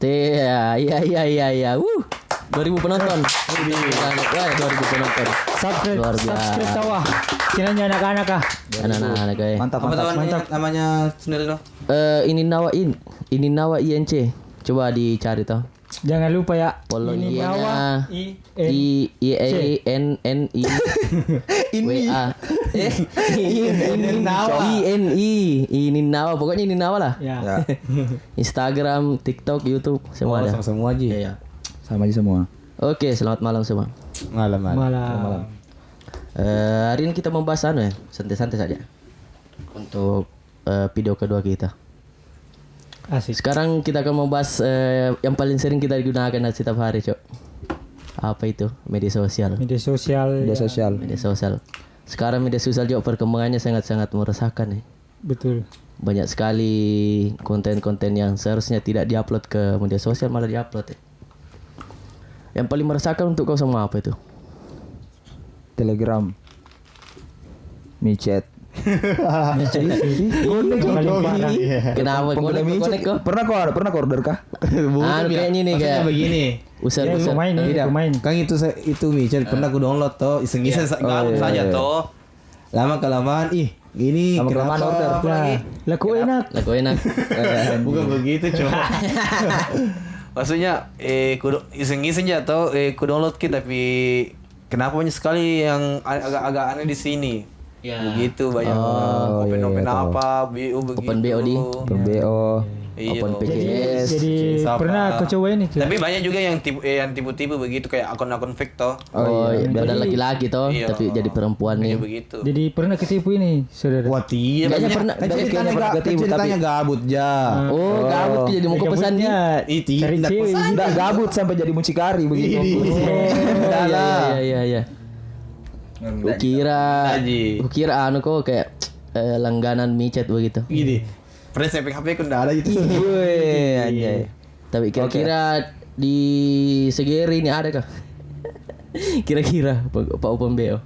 Iya. 2000 penonton. Wah, 2000 penonton. Luar biasa. Subscribe sawah. Channelnya anak-anak kah? Anak-anak kayak. Mantap. Namanya channel lo. Ini Nawa INC. Coba dicari toh. Jangan lupa ya. Follow ini IG-nya. Nawa INNI WA. Ini Nawa. Pokoknya ini Nawa lah. Ya. Instagram, TikTok, YouTube semua ada. Semua aja. Iya. Sama aja semua. Oke, selamat malam semua. Malam. Hari ini kita membahas santai-santai saja untuk video kedua kita. Asik. Sekarang kita akan membahas yang paling sering kita gunakan setiap hari, Cok. Apa itu? Media sosial. Media sosial. Sekarang media sosial juga perkembangannya sangat-sangat meresahkan nih. Betul. Banyak sekali konten-konten yang seharusnya tidak diupload ke media sosial malah diupload ya. Yang paling meresahkan untuk kau semua apa itu? Telegram. Micet. Kenapa? Konek kok? Pernah kau order kah? Kayaknya nih kayak begini. Usar. Pemain. Kan itu micet pernah aku download toh, iseng-iseng saja toh. Lama kelamaan ini Lama-kelamaan kenapa order. apa lagi? Laku enak. Bukan begitu cuma. Maksudnya kudu iseng-iseng aja toh ku download tapi kenapa banyak sekali yang agak aneh di sini. Ya. Begitu banyak open apa BO begitu. Open BO di. Open BO. Iya. Open PCS. Jadi pernah kau coba ini? Tapi banyak juga yang tipu-tipu begitu kayak akun-akun fake toh. Ada laki-laki toh, Iya. tapi jadi perempuan nih. Iya begitu. Jadi pernah ketipu ini, saudara? Wah iya. Kayaknya pernah. Ceritanya gabut ja. Gabut jadi mau ke pesannya. Cari cewek. Enggak gabut sampai jadi mucikari begitu. Iya. Kukira kok kayak langganan micet begitu. Gini. Pernah saving HP ku enggak ada gitu. Anjay. Tapi kira-kira di Segeri ini ada kah? Kira-kira Pak Open BO.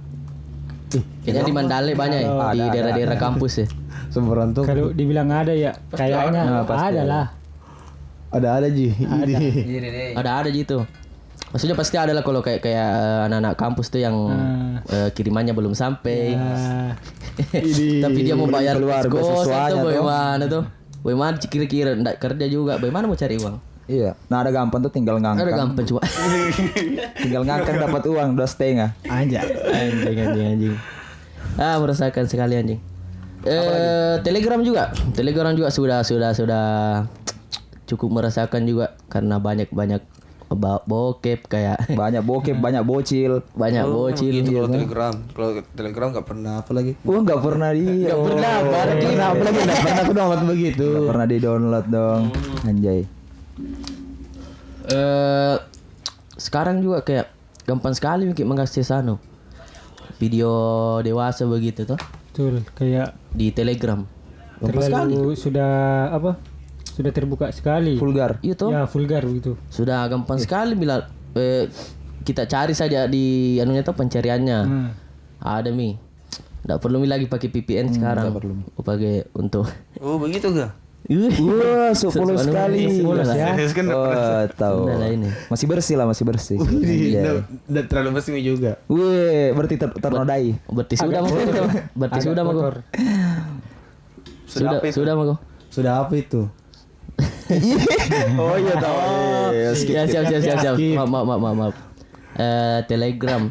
Kayaknya di Mandale banyak ya, di daerah-daerah kampus ya. Sembaran tuh. Kalau dibilang ada ya, kayaknya ada lah. Ada Ji. Ada gitu. Maksudnya pasti ada lah kalau kayak anak-anak kampus tuh yang kirimannya belum sampai. Tapi dia mau bayar kos itu bagaimana tuh? Bagaimana kira-kira enggak kerja juga, bagaimana mau cari uang? Iya. Nah ada gampang tuh tinggal ngangkang. Ada gampang cuma. Tinggal ngangkang dapat uang 2,5. Anjing. Meresahkan sekali anjing. Telegram juga sudah cukup meresahkan juga karena banyak bokep kayak banyak bocil. Gitu, kalau Telegram enggak pernah apa lagi. Enggak pernah Enggak pernah Aku download begitu. Enggak pernah di-download dong. Anjay. Sekarang juga kayak gampang sekali mengakses video dewasa begitu tuh. Betul, kayak Di Telegram. Gampang sekali. Sudah terbuka sekali. Vulgar. Iya toh. Ya, vulgar begitu. Sudah gampang sekali bila kita cari saja di pencariannya. Ada Enggak perlu lagi pakai VPN sekarang. Pakai untuk. Oh, begitu enggak? Wah, 10 sekali. 10 ya. Oh, tahu. Udah lah ini. Masih bersih. Enggak terlalu bersih juga. Wih, berarti ternodai. Berarti sudah mau kok. Berarti sudah mau kok. Sudah mau kok. Sudah apa itu? Oh iya tahu. Siap. Maaf. Telegram.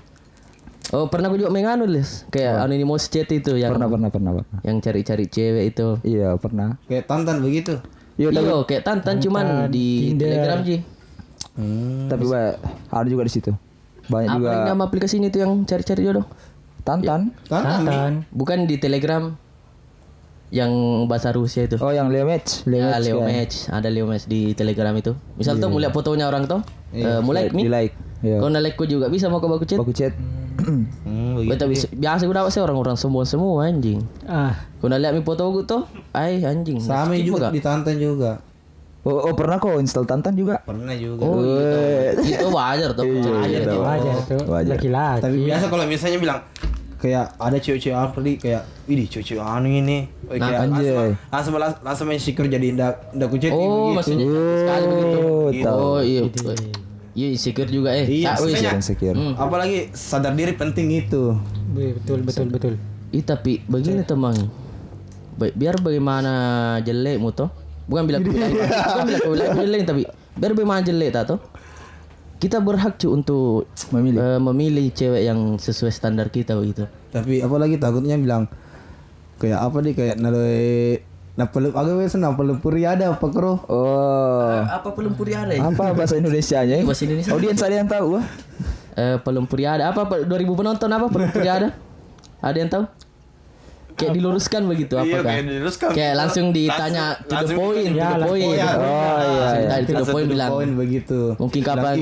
Oh, pernah aku juga Les. Kayak anonymous chat itu yang Pernah. yang cari-cari cewek itu. Iya, pernah. Kayak Tantan begitu. Iya, kayak Tantan cuman di Tinder. Telegram sih. Tapi ada juga di situ. Banyak Apa juga. yang nama aplikasi ini tuh yang cari-cari jodoh? Tantan. Tantan. Bukan di Telegram yang bahasa Rusia itu. Oh, yang Leo Match. Ya, Leo kan? Match. Ada Leo Match di Telegram itu. Misal tuh mau lihat fotonya orang tuh, mau like Di nih. like. Iya. Kau like ku juga bisa mau ke baku chat. Baku chat. Tapi biasa gue dapat sih orang-orang semua anjing. Kau lihat mi foto gue tuh, anjing. Sama Skip juga nggak? di Tantan juga. Oh, pernah kok install Tantan juga. Pernah juga. Oh gitu. Itu wajar tuh. Wajar tuh. Wajar. Laki-laki. Tapi biasa kalau misalnya bilang kayak ada cewek-cewek apa nih kayak ini cewek-cewek anu ini. Nah, Kayak anjay. langsung main insecure jadi ndak kucet Oh, maksudnya sekali begitu. tahu. Oh, iya. Iya, insecure juga Iya, wis. maksudnya- Insecure. Apalagi sadar diri penting itu. Betul. Tapi begini teman. Biar bagaimana jelekmu toh. Bukan bilang kau jelek tapi biar bagaimana jelek tak toh. Kita berhak cuy untuk memilih cewek yang sesuai standar kita begitu. Tapi apalagi takutnya bilang kayak apa nih kayak napelupuri ada apa kro? Oh. Apa pelumpuriada ya? Apa bahasa Indonesianya? Bahasa Indonesia. Audiens ada yang tahu? Pelumpuriada apa 2000 penonton apa pelumpuriada? Ada yang tahu? Kayak diluruskan begitu Iya, apakah? kayak diluruskan. Kayak langsung ditanya to the langsung- point, to Ya, the langsung- point. Oh iya. Tadi to the Langsung point to the bilang point begitu. mungkin kapan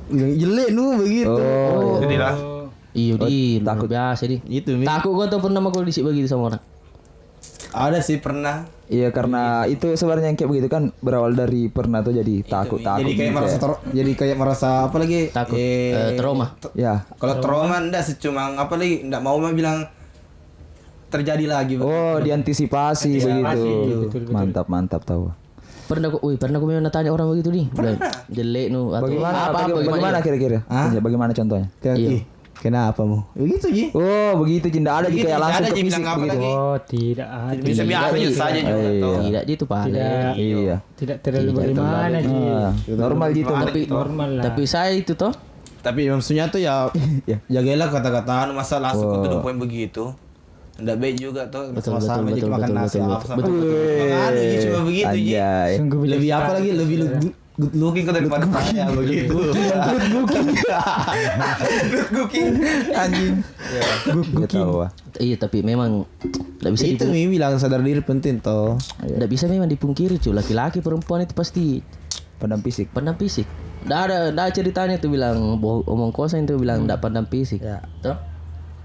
Bilang, jelek nu begitu. Oh. Jadilah. iya di takut biasa di. Itu Mi. Takut gua tuh pernah sama kondisi begitu sama orang. Ada sih pernah. Iya karena itu sebenarnya yang kayak begitu kan berawal dari pernah tuh jadi takut. Jadi kayak gitu merasa ya. jadi kayak merasa apa lagi? Takut trauma. Ya. Kalau trauma enggak sih cuma apa lagi enggak mau mah bilang terjadi lagi. Oh, diantisipasi begitu. Betul. Mantap tahu. Pernah aku memang tanya orang begitu nih. Bilang, jelek nu atau Bagaimana kira-kira? Hah? Ya, bagaimana contohnya? Kayak, Iya. "Ih, kenapa mu? Begitu Ji. Oh, begitu cinta ada Begitu, kayak tidak langsung ada ke Ji fisik bilang apa begitu. lagi. Oh, tidak ada. Bisa biasa saja juga Iya. toh. tidak gitu paling. Iya. Tidak terlalu bagaimana Ji. Normal gitu. Tapi Normal lah. tapi saya itu toh Tapi maksudnya tuh ya Ya. jagalah kata-kataan masa langsung ke to the point begitu. Enggak baik juga tuh sama-sama jadi makan nasi apa sama. Makan Ji cuma begitu Ji. Anjay. Sungguh bijak Lebih apa sekali. lagi lebih good looking kok daripada saya begitu. Good looking anjing. Gak tahu. iya tapi memang tidak bisa Itu Mi bilang sadar diri penting toh. tidak bisa memang dipungkiri cuy, laki-laki perempuan itu pasti Pandang fisik. pandang fisik. Nggak ada ceritanya tuh bilang omong kosong itu bilang nggak pandang fisik. Ya. Toh?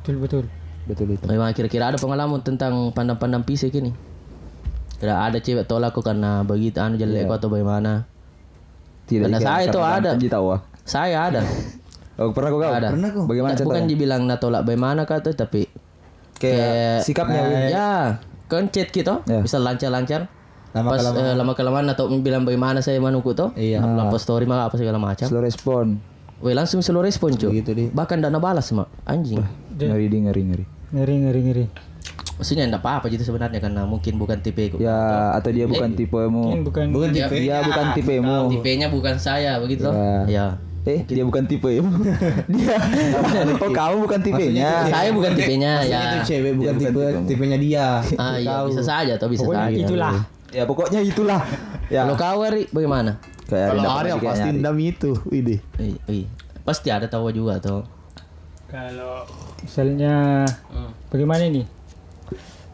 Betul. Betul itu. Memang kira-kira ada pengalaman tentang pandang-pandang fisik ini. Tidak ada cewek tolak kok karena begitu anu jelek kok atau bagaimana. Tidak. Karena saya itu ada. Ji tahu. Saya ada. Oh, pernah kau? Ada. Pernah kok. Bagaimana Bukan contohnya? dibilang nak tolak bagaimana kata tapi Kayak sikapnya. ya kan chat gitu Ya. bisa lancar-lancar. Lama Pas lama kelamaan atau bilang bagaimana saya manuku tuh. Iya. Upload story mah apa segala macam. Slow respon. Weh langsung slow respon cuy. Begitu dia. Bahkan tidak balas mak anjing. Ngeri. Ngeri. Maksudnya enggak apa-apa gitu sebenarnya karena mungkin bukan tipe Ya, atau dia bukan tipemu. Mungkin bukan. Bukan tipe. Dia bukan tipemu. tipenya bukan saya begitu. Ya. Dia bukan tipemu. Dia. Oh, kamu bukan tipenya. Saya bukan tipenya Maksudnya ya. itu cewek bukan tipenya dia. Ah iya bisa saja atau bisa Pokoknya saja. itulah. Ya, pokoknya itulah. Ya. Kalau kau Eri bagaimana? Kayak Kalau ada Arya pasti pasti nyari. ndam itu. Ide. Pasti ada tahu juga tuh. Kalau misalnya bagaimana nih?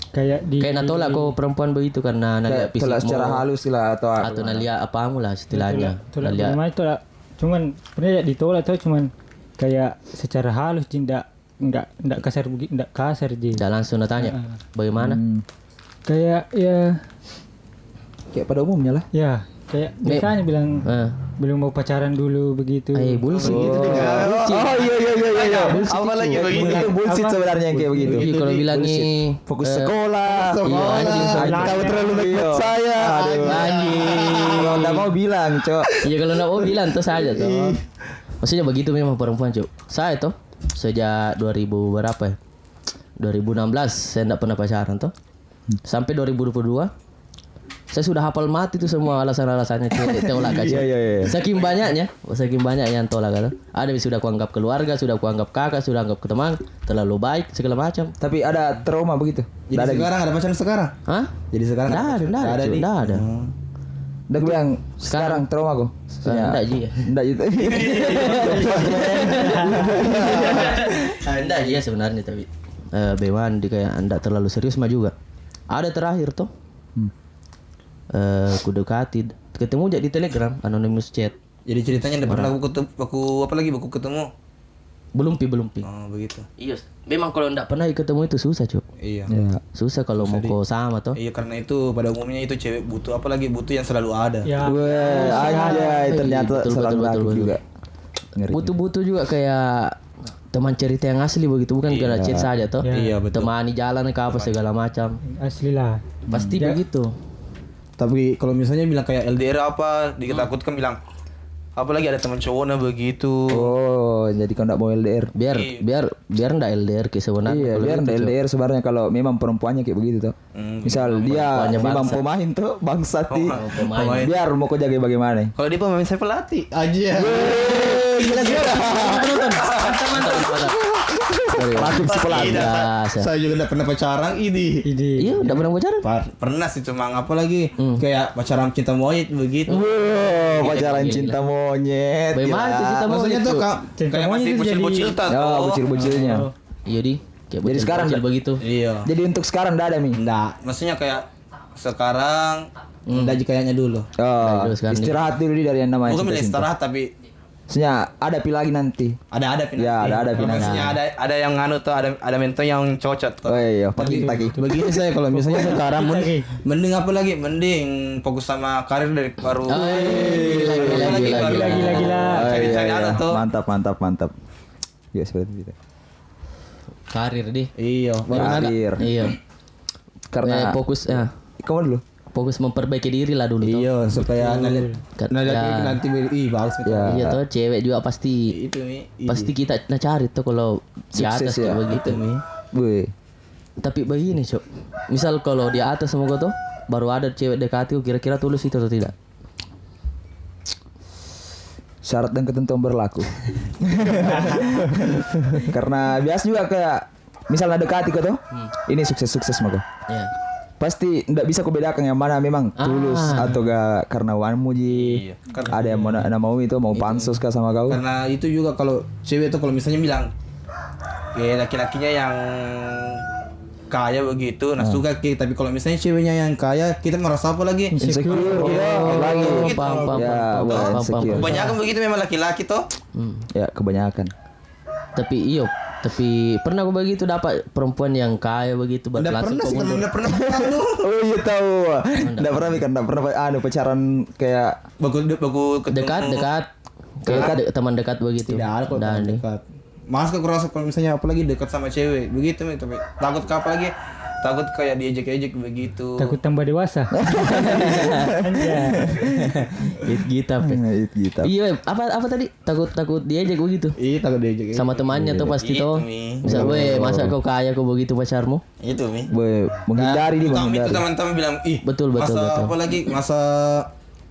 Kayak di Kayak natolak kok perempuan begitu karena nalia Kayak tolak fisikmu secara halus lah atau nalia apamu lah istilahnya. tolak Nalia bagaimana tolak. Cuman pernah ditolak tuh cuman kayak secara halus tidak enggak kasar begitu, enggak kasar Ji. tidak langsung tanya bagaimana? Kayak ya kayak pada umumnya lah. ya kayak biasanya bilang belum mau pacaran dulu begitu. Bullshit gitu deh. Oh iya. Apa lagi begitu? Itu bullshit sebenarnya yang kayak begitu. Iya kalau bilang nih Fokus sekolah. Iya anjing Kamu terlalu baik saya. anjing. Kalau enggak mau bilang, Cok. Iya kalau enggak mau bilang tuh saja tuh. Maksudnya begitu memang perempuan cuy. Saya tuh sejak 2000 berapa ya? 2016 saya enggak pernah pacaran tuh. Sampai 2022 saya sudah hafal mati tuh semua alasan-alasannya cewek tolak aja. Iya. Saking banyaknya yang tolak kan. Ada yang sudah kuanggap keluarga, sudah kuanggap kakak, sudah anggap teman, terlalu baik segala macam. Tapi ada trauma begitu. Jadi sekarang ada pacaran sekarang? Hah? Jadi sekarang Enggak ada, Di. enggak ada. Udah gue bilang sekarang trauma kok. Enggak Ji. Enggak gitu. Enggak Ji sebenarnya tapi Bewan di kayak enggak terlalu serius mah juga. Ada terakhir tuh. Ku dekati ketemu aja di Telegram anonymous chat. Jadi ceritanya enggak pernah aku ketemu. Belum pi. Oh, begitu. Iya. Memang kalau enggak pernah ketemu itu susah, Cuk. Iya. Ya. Susah kalau mau kau sama toh. Iya karena itu pada umumnya itu cewek butuh butuh yang selalu ada. Ya. Weh, anjay ternyata Betul, selalu betul, laki betul. juga. Ngeri. Butuh-butuh juga kayak teman cerita yang asli begitu, bukan kena chat saja toh. Iya, betul. Temani jalan ke apa segala macam. Asli lah. Pasti begitu. Tapi kalau misalnya bilang kayak LDR apa, ditakutkan bilang apalagi ada teman cowoknya begitu. Oh, jadi kau enggak mau LDR. Biar ndak LDR ke sebenarnya. Iya, biar enggak LDR sebenarnya kalau memang perempuannya kayak begitu tuh. Misal dia perempuannya memang bangsat. pemain tuh bangsat nih. pemain. Biar mau kau jaga bagaimana? Kalau dia pemain saya pelatih aja. Gila. Mantap. Pelatih si pelatih. Saya juga udah pernah pacaran ini. Iya, udah pernah pacaran? Pernah sih, cuma apa lagi kayak pacaran cinta monyet begitu. Wow, pacaran cinta monyet. Bagaimana tuh cinta Maksudnya monyet tuh tuh? Cinta kayak monyet masih itu jadi- bocil-bocil tuh. Ya, bocil-bocilnya. Iya di. Kayak Jadi sekarang bocil begitu. Iya. Jadi untuk sekarang enggak ada, Mi. Enggak, maksudnya kayak sekarang udah kayaknya dulu. Oh, dulu sekarang istirahat dulu dari yang namanya Bukan milih cinta-cinta. istirahat tapi Maksudnya ada pi lagi nanti. ada pindah. Ya, ada pindah. Maksudnya ada yang nganu tuh, ada mentor yang cocok tuh. Oh iya, pagi-pagi. Begini saya kalau misalnya sekarang Lagi. mending apa lagi? Mending fokus sama karir dari baru. Gila. Cari-cari anu tuh. Mantap. Ya seperti itu. Karir di. Iya, baru ada. Karir. Iya. Karena Fokus kamu dulu. fokus memperbaiki diri lah dulu toh. Iya, supaya ngeliat Ya. nanti bagus gitu. Ya. Iya toh, cewek juga pasti Itu Mi. pasti kita cari tuh kalau di atas Sukses ya. kayak begitu. Wih. Tapi begini cok, misal kalau di atas semoga tuh baru ada cewek dekati, kira-kira tulus itu atau tidak? Syarat dan ketentuan berlaku. Karena biasa juga kayak misalnya dekati kau tuh, ini sukses mah kau. Iya. Pasti ndak bisa kau bedakan yang mana memang tulus atau gak karena wanmu ji. Iya. Ada yang mau itu mau pansus kah sama kau? Karena itu juga kalau cewek tuh kalau misalnya bilang laki-lakinya yang kaya begitu, nah suka kita. Tapi kalau misalnya ceweknya yang kaya, kita merasa apa lagi? Insecure. Iya, lagi. Paham. Ya, wah, insecure. Kebanyakan begitu memang laki-laki toh. Ya, kebanyakan. Tapi pernah aku begitu dapat perempuan yang kaya begitu Udah langsung pernah sih, kau kalau mundur. udah pernah tuh. Oh iya tahu. Enggak pernah kan, enggak pernah pacaran kayak Bagus ketemu. dekat kayak teman dekat begitu. Tidak ada kok Dan teman dekat. Mas aku rasa kalau misalnya apalagi dekat sama cewek begitu Mi, tapi takut ke apa lagi? Takut kayak diejek-ejek begitu. Takut tambah dewasa. kita gitu. Iya, apa tadi? Takut diajak begitu. Iya, takut diejek. Sama temannya tuh pasti tuh. Mi. Misal, masa kau kaya kau begitu pacarmu? Itu Mi. Boy, menghindari dia Itu menghindari. teman-teman bilang, Betul. apalagi masa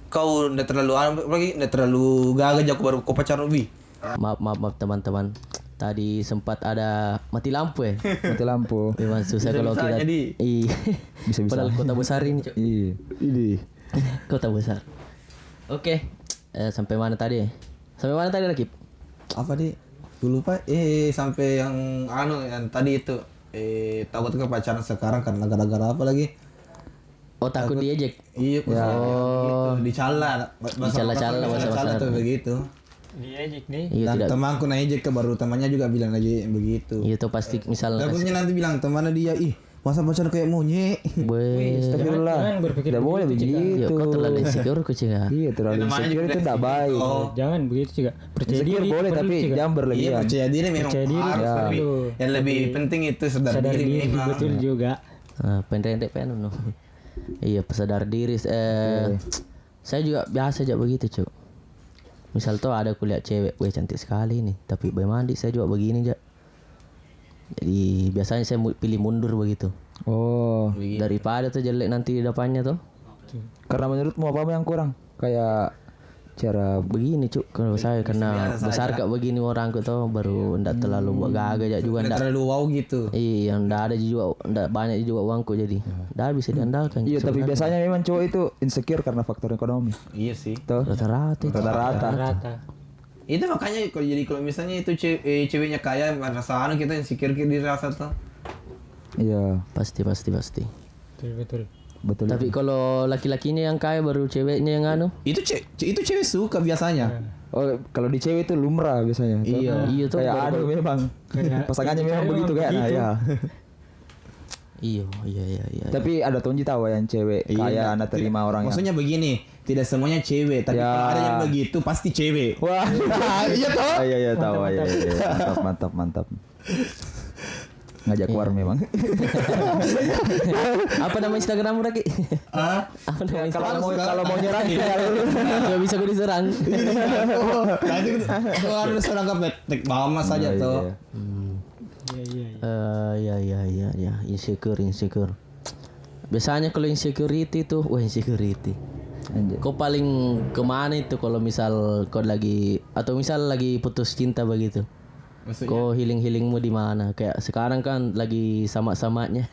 kau udah terlalu apalagi udah terlalu gagah aku baru kau pacaran Wi. Maaf teman-teman. Tadi sempat ada mati lampu ya. Mati lampu. Memang susah kalau kita. jadi. Iya. Bisa-bisa. Padahal kota besar ini, Cok. Iya. Ini. Kota besar. Oke. Sampai mana tadi? Sampai mana tadi lagi? Apa di? Gue lupa. Sampai yang yang tadi itu. Takut ke pacaran sekarang karena gara-gara apa lagi? Oh, takut diejek. Iya, gitu. Dicala. Dicala-cala, bahasa-bahasa. tuh begitu. Diejek nih. Iya Dan tidak. temanku naik ke baru temannya juga bilang aja begitu. Iya tuh pasti misal. Takutnya nanti bilang temannya dia, masa pacaran kayak monyet. Astagfirullah. Jangan berpikir Tidak boleh begitu, begitu. Iya, kau terlalu insecure kok Cika. Iya, terlalu insecure itu tidak baik. Jangan begitu juga. Percaya Insecure diri boleh perlu tapi juga. jangan Iya, berlebihan. percaya diri memang Percaya diri harus ya. lebih. Yang lebih penting itu sadar Sadar diri diri memang. betul juga. Pendek no. Iya, sadar diri. Saya juga biasa aja begitu, Cuk. Misal tuh ada kuliah cewek, weh cantik sekali nih, tapi mandi saya juga begini aja. Jadi biasanya saya pilih mundur begitu. Oh, Daripada tuh jelek nanti di depannya tuh. karena menurutmu apa yang kurang? Kayak cara Begini Cuk, kalau saya karena besar kak begini orangku tuh baru ndak terlalu buat gagah aja juga ndak. Terlalu wow gitu. Iya, ndak ada juga ndak banyak juga uangku jadi. Ndak bisa diandalkan. Iya, tapi biasanya memang cowok itu insecure karena faktor ekonomi. Iya sih. Tuh, Rata-rata itu. rata-rata. Rata. Itu makanya kalau misalnya itu ceweknya kaya merasa kita insecure dirasa tuh. Iya, Pasti. Betul. betul. Tapi kalau laki-lakinya yang kaya baru ceweknya yang anu. Itu cewek suka biasanya. Oh, kalau di cewek itu lumrah biasanya. Tuh. Iya tuh. Kayak ada memang. Pasangannya memang begitu kayak nah, ya. Iya. Tapi ada tonji tahu yang cewek kaya anak terima orang yang Maksudnya begini, tidak semuanya cewek, tapi Ya. kalau ada yang begitu pasti cewek. Wah, Iya toh? iya tahu ya. Mantap. Ngajak war memang. Apa nama Instagram Raki? Apa nama Instagram? Kalau mau nyerang Gak bisa gue diserang. Nanti kalau ada seorang tek mama saja Iya, toh. iya. Ya, insecure. Biasanya kalau insecurity tuh, insecurity. Anjir. Kau paling kemana itu kalau misal kau lagi atau misal lagi putus cinta begitu? Maksudnya? Kau healingmu di mana? Kayak sekarang kan lagi sama-samanya.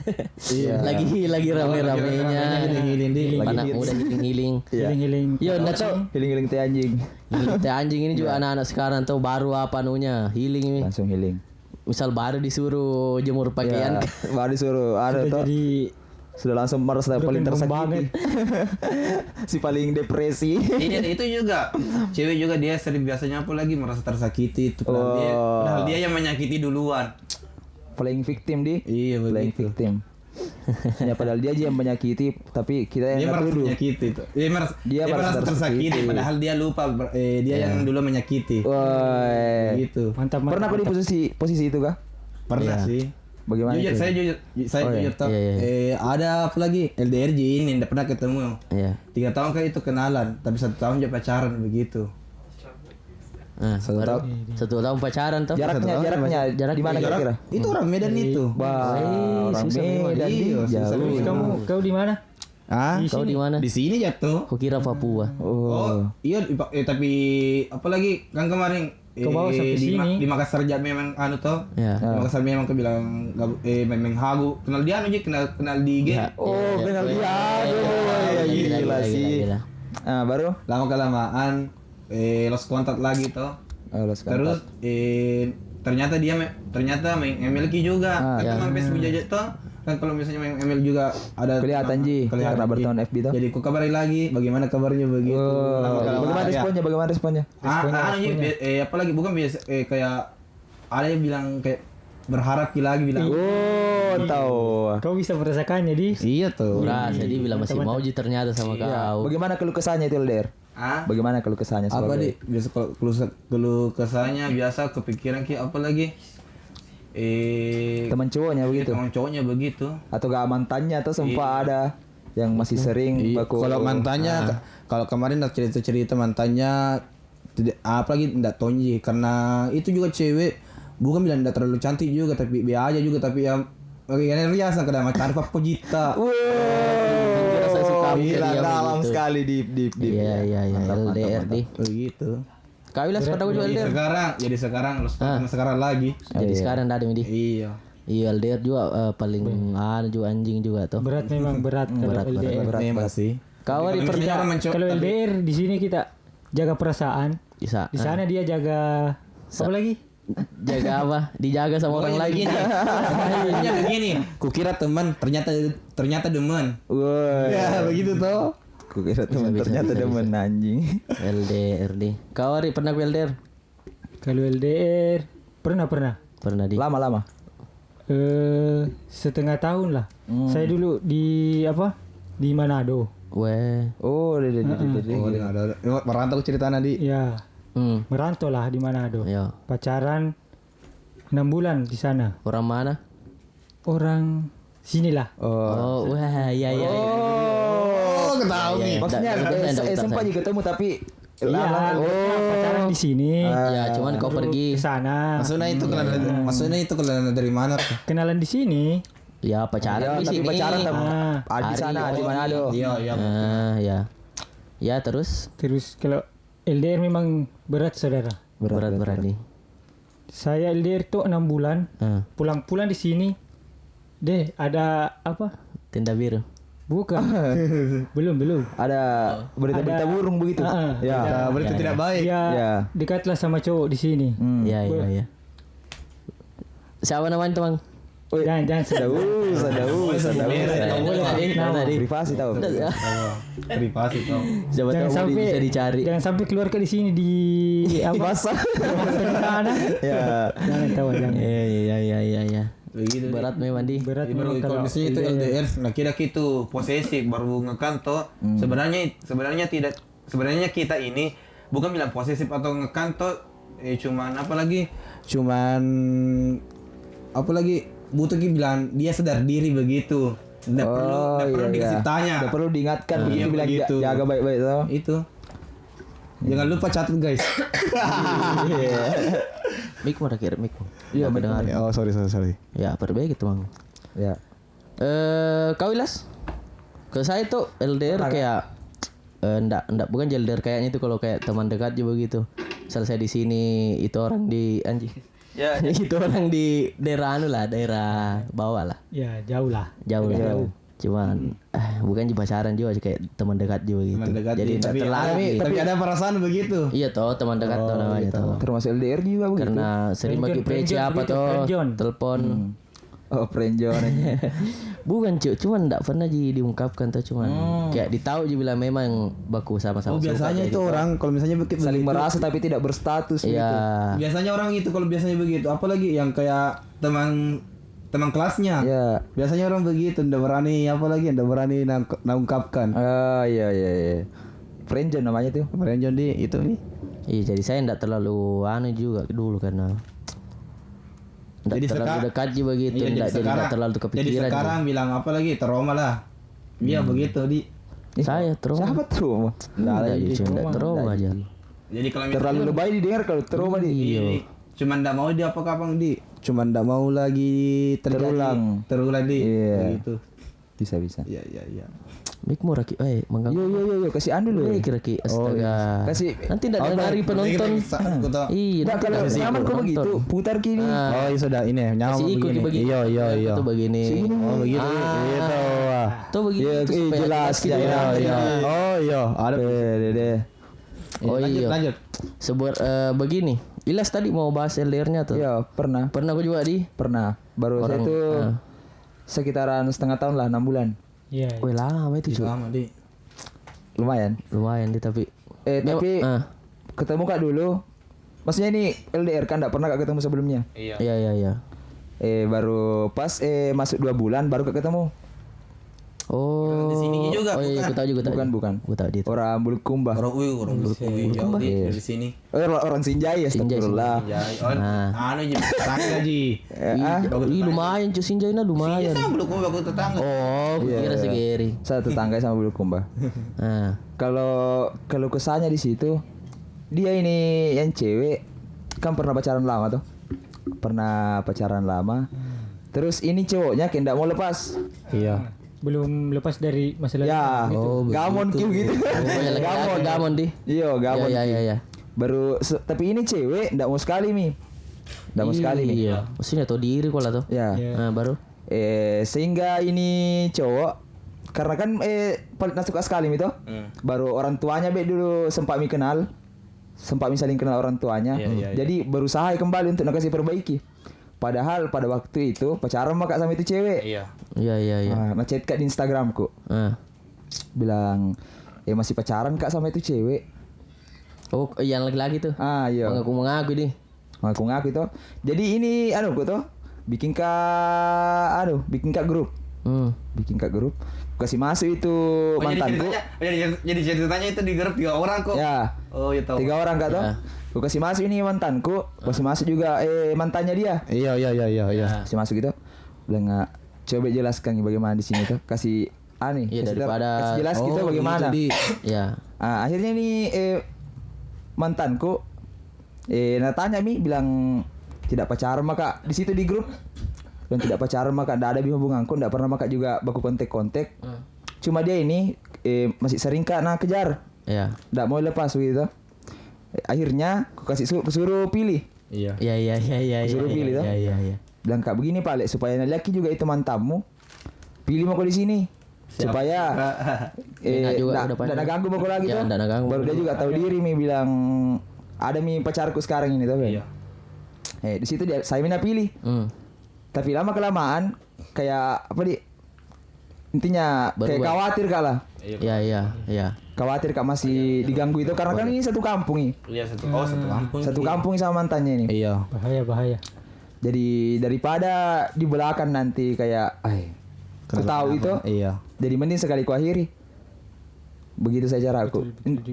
Iya. lagi rame-ramenya. Healing di. Anak muda healing. Healing. Yo, enggak tahu. Healing teh anjing. Healing teh anjing ini juga anak-anak sekarang tuh baru apa anunya healing ini. Langsung healing. Misal baru disuruh jemur pakaian. Ya, baru disuruh ada Sudah tuh. jadi Sudah langsung merasa paling tersakiti. Si paling depresi. Itu juga cewek juga dia sering biasanya apa lagi merasa tersakiti itu padahal dia yang menyakiti duluan. Playing victim di. Iya, Playing begitu. victim. Ya padahal dia aja yang menyakiti, tapi kita Dia yang merasa tuduh. menyakiti itu. Dia Dia merasa merasa tersakiti tersakiti. padahal dia lupa dia yang dulu menyakiti. Wah. Gitu. mantap. Pernah kau di posisi itu kah? Pernah Iya. sih. Bagaimana Jujur, itu? saya Oh, iya. jujur toh. Iya, Ada apa lagi? LDR ini tidak pernah ketemu. Iya. 3 tahun kan itu kenalan, tapi 1 tahun dia pacaran begitu. Nah, Satu baru tahun. 1 tahun pacaran tuh. Jaraknya di mana kira-kira? Itu orang Medan itu. Wah, orang susah memang. Medan di Iya, susah jauh. memang. Kau di mana? Ah, Kau di mana? di sini jatuh. Kau kira Papua. Oh. Iya, tapi apalagi kan kemarin Kau bawa sampai sini. di Makassar aja memang anu toh. Ya. Di Makassar memang ke bilang memang hagu. Kenal dia anu aja kenal di IG. Ya. Oh, kenal dia. Aduh, Gila, gila sih. gila. Ah, baru? Lama kelamaan lost kontak lagi toh. Oh, los Terus ternyata dia ternyata main MLQ juga. Kan teman Facebook aja toh. Kan kalau misalnya main ML juga ada Kelihatan, Ji. Karena bertahun FB toh. Jadi ku kabari lagi bagaimana kabarnya begitu. Lama kelamaan. Bagaimana responnya? Apalagi bukan biasa kayak ada yang bilang kayak berharap lagi bilang. Oh, tahu. Kau bisa merasakannya di. Iya tuh. Jadi bilang masih mau Ji ternyata sama kau. Bagaimana keluh kesahnya itu, LDR? Ah? Bagaimana keluh kesahnya Apa sebagai- di biasa kalau keluh kesahnya biasa kepikiran ki apa lagi? teman cowoknya begitu? Teman cowoknya begitu. Atau gak mantannya atau sempat ada yang masih sering baku. Kalau mantannya kalau kemarin cerita mantannya tidak apalagi enggak tonji karena itu juga cewek bukan bilang enggak terlalu cantik juga tapi biasa aja juga tapi ya kayaknya riasan kadang macam apa Pojita. Kira saya suka Gila, dia dalam begitu. sekali di Iya, LDR di. Begitu. Kau bilang sepeda juga LDR. Jadi sekarang sekarang lagi. Jadi sekarang dah ada di. Iya. Iya, LDR juga paling juga anjing juga tuh. Berat memang berat kalau LDR. Memang sih. Kau di Misalnya orang Kalau LDR di sini kita jaga perasaan. bisa Di sana dia jaga apa lagi? jaga apa? Dijaga sama orang lain. Pokoknya begini, kukira teman ternyata demen. Woi. Ya, begitu toh. Aku kira teman ternyata demen anjing. LDR di. Kau Ari pernah ke LDR? Kalau LDR pernah. Pernah di. Lama-lama. Setengah tahun lah. Saya dulu di apa? Di Manado. Weh. Oh, Oh, dia ada. Merantau cerita Nadi. Ya, merantau lah di Manado. Ya. Pacaran 6 bulan di sana. Orang mana? Orang sinilah. Oh, wah, iya. Oh, ketahui nih. Maksudnya sempat juga ketemu tapi Iya, pacaran di sini. Ya, cuman kau pergi. Ke sana. Maksudnya itu kenalan dari mana tuh? Kenalan di sini. Ya, pacaran di tapi sini. pacaran di Hari, sana di Manado. Iya. Ya. Ya, terus Terus kalau LDR memang berat saudara. berat nih. Saya LDR tuh 6 bulan. Pulang-pulang di sini. Deh, ada apa? Tenda biru. Bukan. belum. Ada berita-berita burung begitu. Ya. Berarti tidak baik. Dia Ya. dekatlah sama cowok di sini. Ya. Siapa namanya, Teman? Jangan Tadi. Privasi tahu. Privasi toh. Siapa Jangan tahu sampai bisa dicari. Jangan sampai keluar ke di sini di apa? Sana. Ya. Jangan tahu jangan. Iya. Begitu. Berat memang di. Berat Baru memang kalau misalnya itu LDR, nah kira gitu posesif baru ngekan toh. Sebenarnya sebenarnya kita ini bukan bilang posesif atau ngekan toh cuman apalagi butuh bilang dia sadar diri begitu. Nggak perlu dikasih tanya. Nggak perlu diingatkan Iya, begitu bilang begitu. jaga baik-baik tuh. Itu. Jangan lupa catat guys. Mik mau kira mik. Iya, Nggak dengar. Oh sorry. Ya, perbaiki gitu Bang. Ya. Kau Ilas? Ke saya tuh LDR kayak enggak bukan LDR kayaknya itu kalau kayak teman dekat juga begitu. Selesai di sini itu orang di anjing. Ya, Itu orang di daerah daerah bawah lah. Ya, jauh lah. Jauh lah. Cuman bukan di pacaran juga kayak teman dekat juga gitu. Teman dekat. Jadi enggak terlalu. Tapi ada perasaan begitu. Iya toh teman dekat tuh namanya toh. Termasuk LDR juga begitu. Karena sering bagi PC apa toh telepon. Oh, friendzone. Bukan cuman enggak pernah diungkapkan tuh cuman kayak ditahu je bilang memang baku sama-sama. Biasanya itu orang kalau misalnya Saling merasa tapi tidak berstatus gitu. Iya. Biasanya orang itu kalau biasanya begitu, apalagi yang kayak teman kelasnya. Iya. Biasanya orang begitu, ndak berani nangungkapkan. Iya. Friendzone namanya tuh. Friendzone di itu nih. Iya jadi saya enggak terlalu juga dulu karena enggak Jadi terlalu dekat juga begitu, Iya, enggak jadi enggak terlalu Jadi kepikiran. sekarang bilang apa lagi? Trauma lah. Iya begitu di. Saya trauma. Siapa trauma? Enggak enggak trauma aja. Jadi kalau Terlalu lebay didengar kalau trauma di. Iya. Cuman ndak mau di apa-apa di. Cuman ndak mau lagi terulang di. Iya. Begitu. Bisa. Iya. Mik mau Raki, mengganggu. Yo kasih dulu. Raki, astaga. Kasih. Nanti enggak dengar penonton. Iya, Nah, kalau nyaman kok begitu, putar kiri. Oh iya sudah ini nyaman Kasih ikut begini. begini. Iya. Tuh begini. Oh begitu. Gitu. Tuh begini. Iya, tuh supaya jelas gitu. ya. Oh iya, ada. Deh. Oh iya. Lanjut. Begini. Ilas tadi mau bahas LDR-nya tuh. Iya, pernah. Pernah aku juga di. Pernah. Baru saya itu sekitaran setengah tahun lah, 6 bulan. Iya. Wih lama itu cuy. Lama di. Lumayan. Lumayan di tapi. Tapi ketemu Kak dulu. Maksudnya ini LDR kan enggak pernah Kak ketemu sebelumnya. Iya. Baru pas masuk 2 bulan baru Kak ketemu. Oh. Di sini juga, Oh iya, aku tahu juga. Bukan. Aku tahu dia. Orang Bulukumba. Orang jauh di dari sini. Orang Sinjai ya, astagfirullah. Anu ji tetangga ji. Ih lumayan cuy Sinjayna lumayan. Sama belum aku tetangga. Oh, kira segeri. Saya tetangga sama Bulukumba. Nah, Kalau kesannya di situ dia ini yang cewek kan pernah pacaran lama tuh. Terus ini cowoknya kayak enggak mau lepas. Iya. Belum lepas dari masalah Ya, gamon Q gitu. gamon di. Iya, gamon. Iya. Baru tapi ini cewek enggak mau sekali nih. Enggak mau sekali nih. Iya. Maksudnya tahu diri kok lah tuh. Ya. Nah, baru. Sehingga ini cowok karena kan paling suka sekali itu. Baru orang tuanya dulu sempat mi saling kenal orang tuanya. Jadi berusaha kembali untuk kasih perbaiki. Padahal pada waktu itu pacaran sama Kak sama itu cewek. Iya. Ngechat Kak di Instagramku. Bilang masih pacaran Kak sama itu cewek. Oh, yang laki-laki tuh. Iya. Mengaku di. Ngaku itu. Jadi ini ku tuh bikin kak grup. Bikin kak grup. Kasih masuk itu mantanku. Jadi ceritanya itu di grup 3 orang kok. Ya. Oh iya tahu. 3 orang Kak tuh. Gue kasih masuk ini mantanku, kasih masuk juga mantannya dia. Iya. Kasih masuk gitu. Bilang nggak coba jelaskan bagaimana di sini tuh. Kasih Iya daripada kasih jelas gitu bagaimana. Iya. Akhirnya nih mantanku tanya bilang tidak pacaran maka di situ di grup. Dan tidak pacaran maka enggak ada hubunganku, enggak pernah maka juga baku kontak. Cuma dia ini masih sering Kak kejar. Iya. Enggak mau lepas gitu. Akhirnya aku kasih suruh pilih. Iya. Suruh pilih tuh. Iya. Bilang Kak begini Pak, supaya laki juga itu mantanmu. Pilih mau di sini. Supaya enggak ganggu mau lagi tuh. Baru dia juga tahu diri bilang ada pacarku sekarang ini tuh. Iya. Di situ saya pilih. Tapi lama kelamaan kayak intinya kayak khawatir Kak lah. Iya. Khawatir Kak masih diganggu itu karena kan ini satu kampung nih. Iya satu kampung. Satu kampung sama mantannya ini. Iya. Bahaya. Jadi daripada di belakang nanti kayak ku tahu itu. Iya. Jadi mending sekali ku akhiri. begitu saja aku.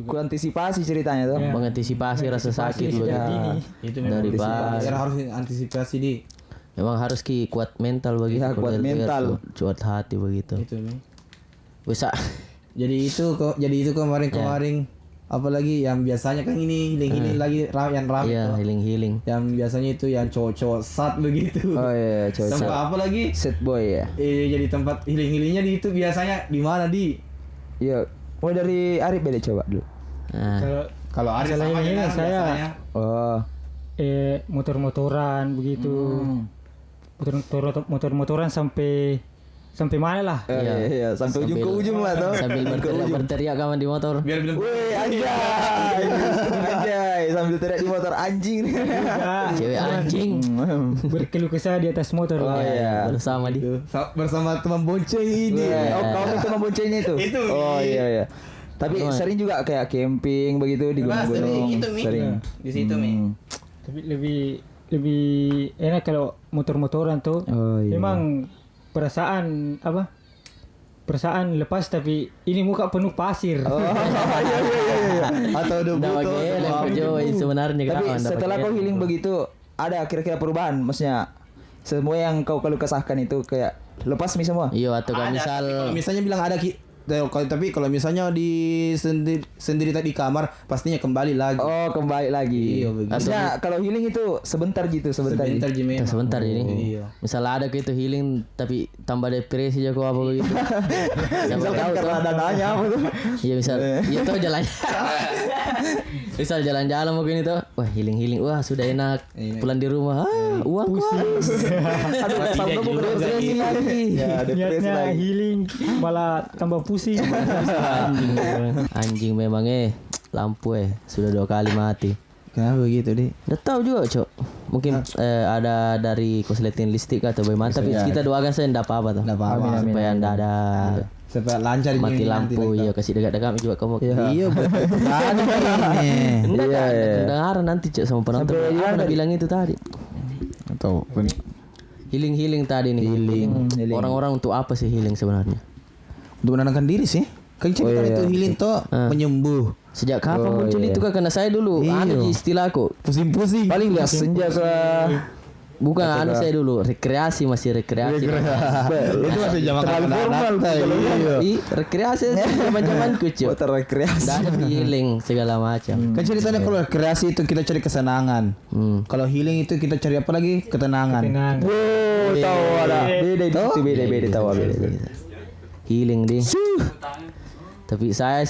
Ku antisipasi ceritanya tuh. Mengantisipasi rasa sakit lu ya. Itu Daripada harus antisipasi di. memang harus kuat mental begitu. Iya, kuat mental. Kuat hati begitu. Itu nih. Bisa. Jadi itu kemarin apalagi yang biasanya kan ini healing lagi yang rame Iya, tuh. healing. Yang biasanya itu yang cowok-cowok sat begitu. Oh iya, cowok. Tempat apa lagi? Set boy ya. Jadi tempat healingnya di itu biasanya di mana di? Iya. Mulai dari Arif beda coba dulu. Nah, Kalau ada Selain sama ini kan saya- biasanya. Oh. Motor-motoran begitu. Motor-motoran sampai mana lah. Iya, sampai ujung ke ujung lah tuh. sambil berteriak kawan di motor. Biar bilang Wih, anjay, sambil teriak di motor anjing. Cewek anjing. Berkeluh kesah di atas motor. Oh iya. Bersama di. bersama teman bonceng ini. Oh, kau itu memboncengnya itu? Itu, Oh Mi. iya. Tapi sering juga kayak camping begitu di gunung-gunung. Sering. Di situ Mi. Tapi lebih enak kalau motor-motoran tuh. Oh iya. Memang perasaan lepas tapi ini muka penuh pasir. Oh iya. Atau debu Udah tuh. pakai Joy sebenarnya Tapi kawan. setelah kau healing begitu, ada kira-kira perubahan? Maksudnya semua yang kau kalau kesahkan itu kayak lepas mi semua? Iya, atau kalau misal Kalau misalnya bilang ada tapi kalau misalnya di sendiri tadi di kamar pastinya kembali lagi. Oh, kembali lagi. Iya, begitu. Maksudnya kalau healing itu sebentar gitu, sebentar. Sebentar Ji, memang. sebentar ini. Iya. Misal ada gitu healing tapi tambah depresi aja kok apa begitu. Siapa Misalkan tahu karena tuh. ada nanya apa tuh? Iya misal, iya tuh jalan. Misal jalan-jalan mungkin itu, wah healing, wah sudah enak. Pulang di rumah, uang habis. Aduh, sampai mau depresi lagi. Ya, depresi Niatnya lagi. healing malah tambah pusing. Anjing memang lampu sudah 2 kali mati. Kenapa begitu, Di? Udah tahu juga, Cok. Mungkin ada dari konsleting listrik atau bagaimana, tapi kita doakan saya enggak apa-apa tuh. Enggak apa-apa. Supaya enggak ada Supaya lancar ini mati nanti lampu, lagi. ya kasih dekat-dekat juga kamu. Iya, betul. ini. Enggak Iya, ada iya. kedengaran nanti, Cok, sama penonton. Sampai Apa gimana nak tadi? bilang itu tadi? Atau Healing tadi nih. healing. Orang-orang untuk apa sih healing sebenarnya? untuk menenangkan diri sih. Kan cerita itu healing tuh menyembuh. Sejak kapan muncul itu kan? Karena saya dulu istilahku. Pusing-pusing. Paling lihat senja ke Bukan saya dulu rekreasi. Itu masih zaman terlalu formal Rekreasi zaman-zamanku, Cok. buat rekreasi. Tidak ada healing segala macam. Kan ceritanya kalau kreasi itu kita cari kesenangan. Kalau healing itu kita cari apa lagi? Ketenangan. Tenang. Oh, tahu ada. Beda itu beda tahu beda. Healing deh. Tapi saya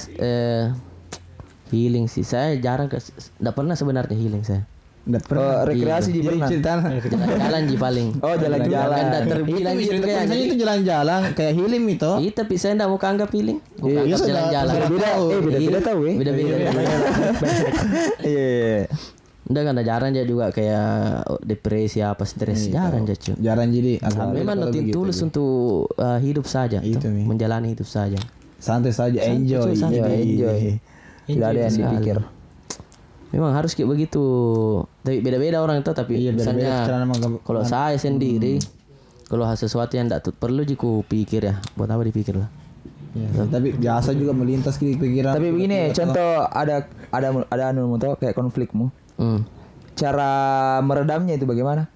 healing sih. Saya jarang enggak pernah sebenarnya healing saya. Enggak pernah. Rekreasi di Jadi pernah. cerita Jalan-jalan ji paling. Oh, jalan-jalan. Kan enggak terbilang itu gitu kayak. itu jalan-jalan kayak healing itu. Iya, tapi saya enggak mau anggap healing. Mau Iya, anggap sudah. jalan-jalan. Beda tahu ya. Beda-beda. Iya. Udah kan jarang aja juga kayak depresi apa stres jarang aja, Cuk. Jarang jadi Memang nothing tulus untuk hidup saja, Itu, toh. Mi. menjalani hidup saja. santai saja, enjoy. santai. Iya, enjoy. Tidak ada yang dipikir. Memang harus kayak begitu. Tapi beda-beda orang itu. Tapi Iya, beda-beda misalnya cara memang- kalau saya sendiri, kalau sesuatu yang tidak perlu jiku pikir ya, buat apa dipikir lah. Ya, tapi biasa juga melintas di pikiran. Tapi begini, contoh ada anu tuh kayak konflikmu. Cara meredamnya itu bagaimana?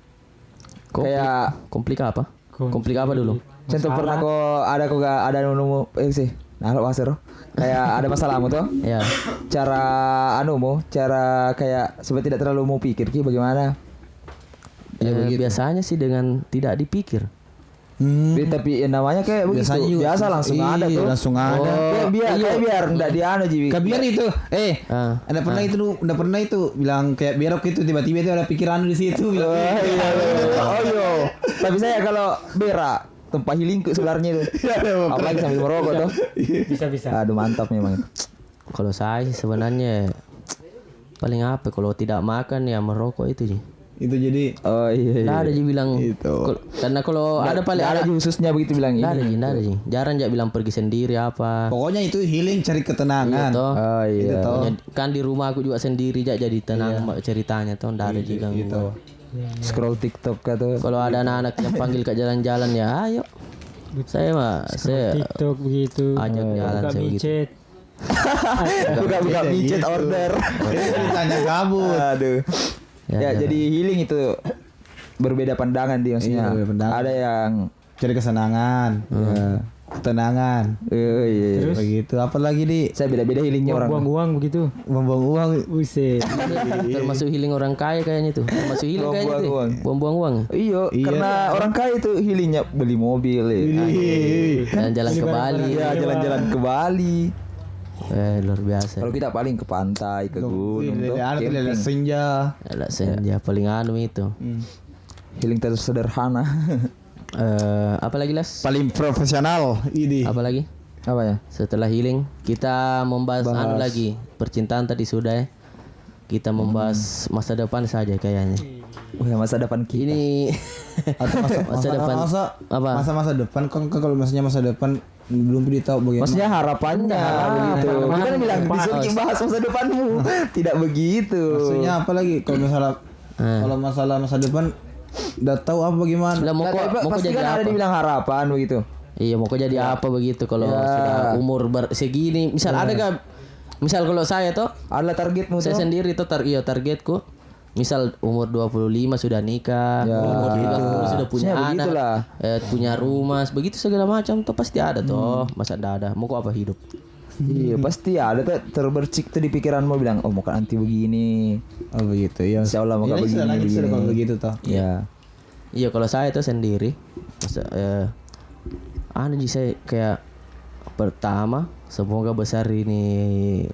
Kayak Konflik apa? Konflik apa dulu? contoh pernah kok ada anumu sih. Nah, wasir. Kayak ada masalahmu tuh. Ya. Cara cara kayak supaya tidak terlalu mau pikir ki bagaimana? Biasanya sih dengan tidak dipikir. Tapi namanya kayak begitu. Biasanya juga Biasa langsung ada tuh. Langsung ada. Kayak biar enggak dianu Ji. Biar itu, Anda pernah itu bilang kayak berok itu tiba-tiba itu ada pikiran di situ bilang. Oh iya. Tapi saya kalau berak tempat healing ke sebenarnya itu. Apalagi sambil merokok tuh. Bisa. Aduh mantap memang. Kalau saya sih sebenarnya paling apa? Kalau tidak makan ya merokok itu sih. Itu jadi Oh iya. Nggak ada sih bilang. Karena kalau ada paling Ada ada. khususnya begitu bilang Nggak ini. ada sih. Jarang aja bilang pergi sendiri apa. pokoknya itu healing cari ketenangan. Toh. Oh iya. Pokoknya kan di rumah aku juga sendiri jadi tenang ceritanya tuh nggak ada juga gangguan. Scroll TikTok kata. Kalau ada anak-anak yang panggil ke jalan-jalan ya ayo. Saya mah saya TikTok begitu. ajak jalan Buka saya begitu. micet. Buka micet order. Tanya gabut. Aduh. Ya, jadi healing itu berbeda pandangan dia maksudnya. Iya, berbeda pandangan. Ada yang Cari kesenangan, ya, ketenangan. iya. Begitu. Apalagi di Saya beda-beda healingnya orang. Buang uang begitu. membuang uang. Buset. Termasuk healing orang kaya kayaknya tuh. Termasuk healing kayaknya tuh. Buang-buang Buang-buang uang. Iya, karena orang kaya itu healingnya beli mobil ya. Jalan-jalan ke Bali. Iya, jalan-jalan ke Bali. Luar biasa. Kalau kita paling ke pantai, ke gunung, tuh, Ada camping. senja. Ada senja paling anu itu. Healing tersederhana. Apa lagi Las? Paling profesional ini. Apa lagi? Apa ya? Setelah healing kita membahas anu lagi. Percintaan tadi sudah ya. Kita membahas masa depan saja kayaknya. Oh ya, masa depan kita. Ini Atau masa depan apa? Masa depan kan kalau maksudnya masa depan belum tahu bagaimana. Maksudnya harapannya begitu. Bukan bilang disuruh bahas masa depanmu. Tidak begitu. Maksudnya apa lagi kalau masalah masa depan udah tahu apa bagaimana. Lah mau Pasti jadi kan ada apa? dibilang harapan begitu. Iya mau jadi apa begitu kalau sudah umur segini. Misal ada gak? Misal kalau saya tuh Adalah targetmu saya tuh. sendiri tuh targetku. Misal umur 25 sudah nikah, umur 30 sudah punya Ya, anak, begitulah. punya rumah, begitu segala macam tuh pasti ada tuh. Masa enggak ada? Mau kok apa hidup? Iya, pasti ada tuh terbercik tuh di pikiranmu bilang, oh mau kan nanti begini. Oh begitu ya. Insya Allah mau Ya, begini. sudah begini. kalau begitu toh. Iya. Iya kalau saya tuh sendiri, saya kayak pertama semoga besar ini.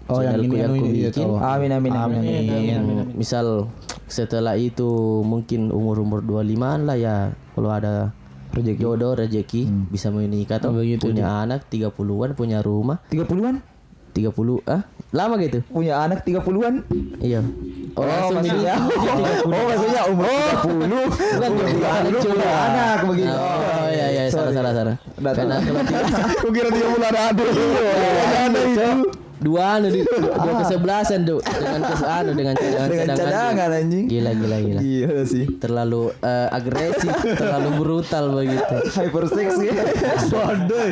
Oh, yang channelku ini, yang ku ini dia bikin. tahu. Amin amin amin. Misal setelah itu mungkin umur 25-an lah ya kalau ada rezeki jodoh rezeki bisa menikah tuh punya anak 30-an punya rumah 30-an? 30 lama gitu Punya anak 30-an? iya langsung maksudnya. Maksudnya umur 30. bukan Punya anak begitu. oh iya salah karena kalau Aku kira 30 ada aduh. Ada itu. dua kesebelasan tuh dengan cadangan anjing. gila Iya sih. terlalu agresif terlalu brutal begitu Hypersex ya. Waduh.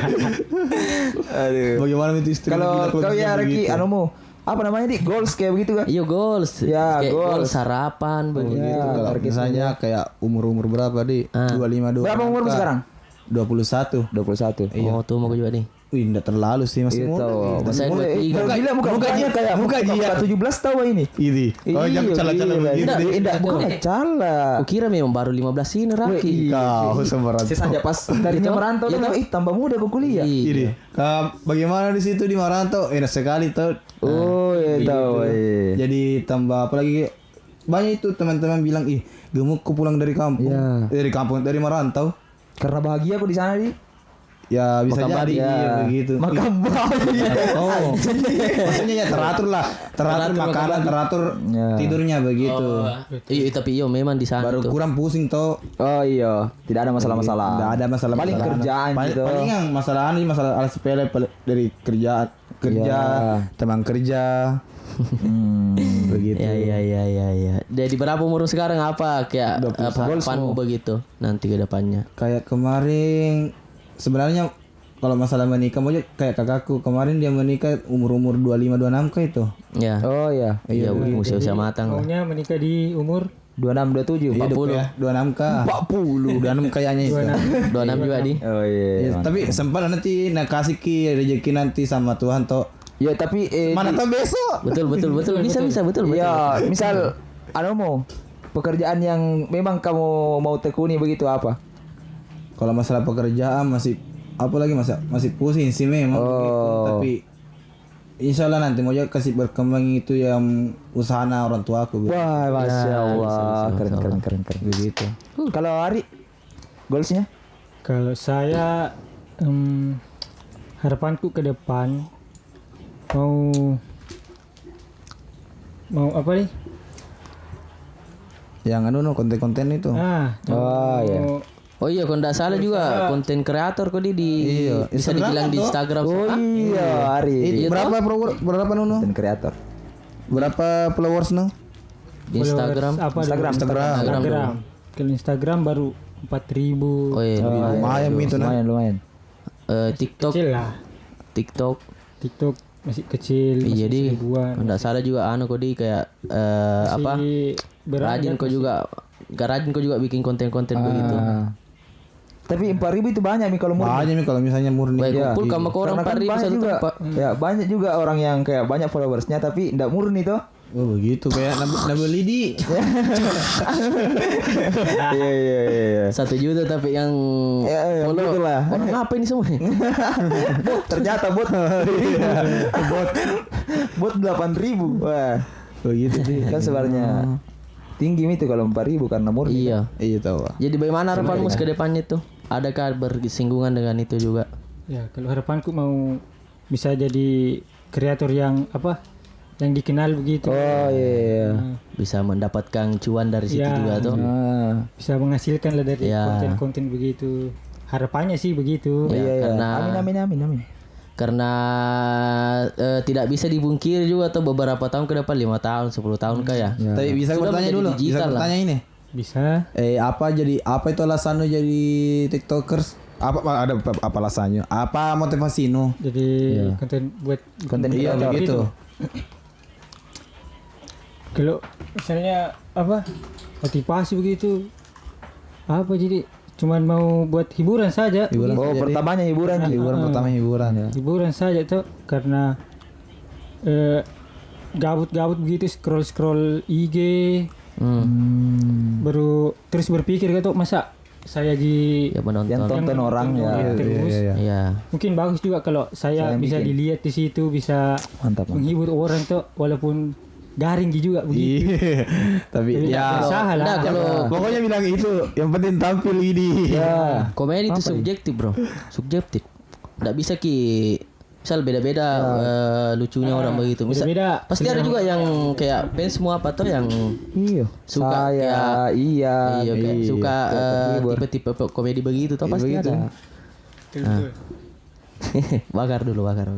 Aduh. Bagaimana itu istri? Kalau kau ya Reki anumu apa namanya di goals kayak begitu kan? iya goals Ya, kayak goals. sarapan begitu Ya, Kalau misalnya kayak umur berapa di 25 Berapa umurmu sekarang? 21. 21. oh tuh mau gue juga nih Wih, enggak terlalu sih masih Itu. muda. saya 23 Mukanya kayak muka dia 17 tahu ini. Ini. Oh, jangan cala-cala begitu. Tidak, bukan cala. aku kira memang baru 15 ini Raki Kau sembarangan. Saja pas tadinya merantau tuh, tambah muda kok kuliah. Ini. Bagaimana di situ di Maranto? Enak sekali tuh. Oh, iya tahu. Jadi tambah apalagi banyak itu teman-teman bilang, "Ih, gemuk kok pulang dari kampung." Iya. Dari kampung, dari Marantau. Karena bahagia aku di sana di. Ya bisa Makan jadi babi. ya, begitu. Makan babi. Oh, maksudnya ya teratur lah, teratur makanan, teratur Ya. tidurnya begitu. iya tapi iya memang di sana Baru tuh kurang pusing toh. Oh iya, tidak ada masalah-masalah. Tidak ada masalah. Paling kerjaan gitu. Paling yang masalah ini masalah alat sepele dari kerja, Ya. teman kerja. Begitu. iya jadi berapa umur sekarang apa kayak 21 harapanmu begitu nanti ke depannya Kayak kemarin sebenarnya kalau masalah menikah aja kayak kakakku kemarin dia menikah umur 25-26 kah itu. ya Oh iya. iya usia matang lah Maunya menikah di umur 26 27. Hidup ya 26 kah? 40. 26 kayaknya itu. 26 juga di Oh iya. Ya, tapi sempat nanti nak kasih ki rezeki nanti sama Tuhan toh. Ya tapi Mana tahu besok. betul bisa betul ya misal mau pekerjaan yang memang kamu mau tekuni begitu apa? Kalau masalah pekerjaan masih apa lagi masih pusing sih memang begitu. Tapi insya Allah nanti mau kasih berkembang itu yang usaha orang tua aku. Wah, masya Allah, keren. Begitu. Kalau Ari, goalsnya? kalau saya harapanku ke depan mau apa nih? Yang konten-konten itu. Oh iya. oh iya kalau nggak salah juga konten kreator kok di Iya, bisa dibilang di Instagram Oh iya, Ari. Berapa Nuno? Dan kreator. Berapa followers no? di Instagram Instagram. Kalau Instagram baru 4.000. oh iya Lumayan itu nah. Lumayan. TikTok Kecil lah. TikTok TikTok masih kecil. Iya masih di. seribuan. Enggak salah juga kok di kayak apa? Rajin kok juga. Gak rajin kok juga bikin konten-konten begitu. Tapi 4.000 itu banyak nih kalau murni. Banyak nih kalau misalnya murni. Baik Iya. kumpul sama orang Karena kan 4.000 banyak satu juga, tempat. ya banyak juga orang yang kayak banyak followersnya tapi ndak murni tuh. Oh begitu kayak nabeli di. Iya. 1 juta tapi yang Ya, follow. betul lah. Orang apa ini semua? Ternyata bot. Bot 8.000. Wah. Begitu sih. Kan sebenarnya tinggi itu kalau 4.000 karena murni. Iya. Iya tahu. Jadi bagaimana harapanmu ke depannya tuh? Adakah bersinggungan dengan itu juga? Ya kalau harapanku mau bisa jadi kreator yang yang dikenal begitu. Oh iya. Bisa mendapatkan cuan dari situ Ya. juga tuh. Bisa menghasilkan lah dari Ya. konten-konten begitu. Harapannya sih begitu. Ya, Iya. karena Amin. karena tidak bisa dibungkiri juga tuh beberapa tahun ke depan 5 tahun 10 tahun kayak. Tapi bisa Sudah bertanya menjadi dulu. Bisa digital lah. bertanya ini. Bisa. Apa itu alasan lu jadi TikTokers? Apa alasannya? Apa motivasi lu? Jadi konten buat Konten Iya kreator. begitu. Kalau misalnya motivasi begitu jadi cuman mau buat hiburan saja. Hiburan Oh, saja, pertamanya hiburan. Hiburan pertama hiburan ya. Hiburan saja tuh karena gabut-gabut begitu scroll IG baru terus berpikir gitu masa saya Ya menonton. Yang tonton orang ya. terus Iya. mungkin bagus juga kalau saya bisa bikin. dilihat di situ bisa Mantap. menghibur orang tuh walaupun garing juga begitu. Iya. Tapi ya Usaha lah. Nah, kalau pokoknya bilang itu yang penting tampil ini. Ya. komedi itu subjektif, Bro. Subjektif. Enggak bisa misal beda-beda lucunya orang begitu. Misal Beda-beda. pasti ada juga yang kayak fans semua apa tuh yang Iya. suka Saya, iya. kayak suka tipe-tipe komedi begitu tuh pasti Begitu. ada. Bakar dulu, bakar.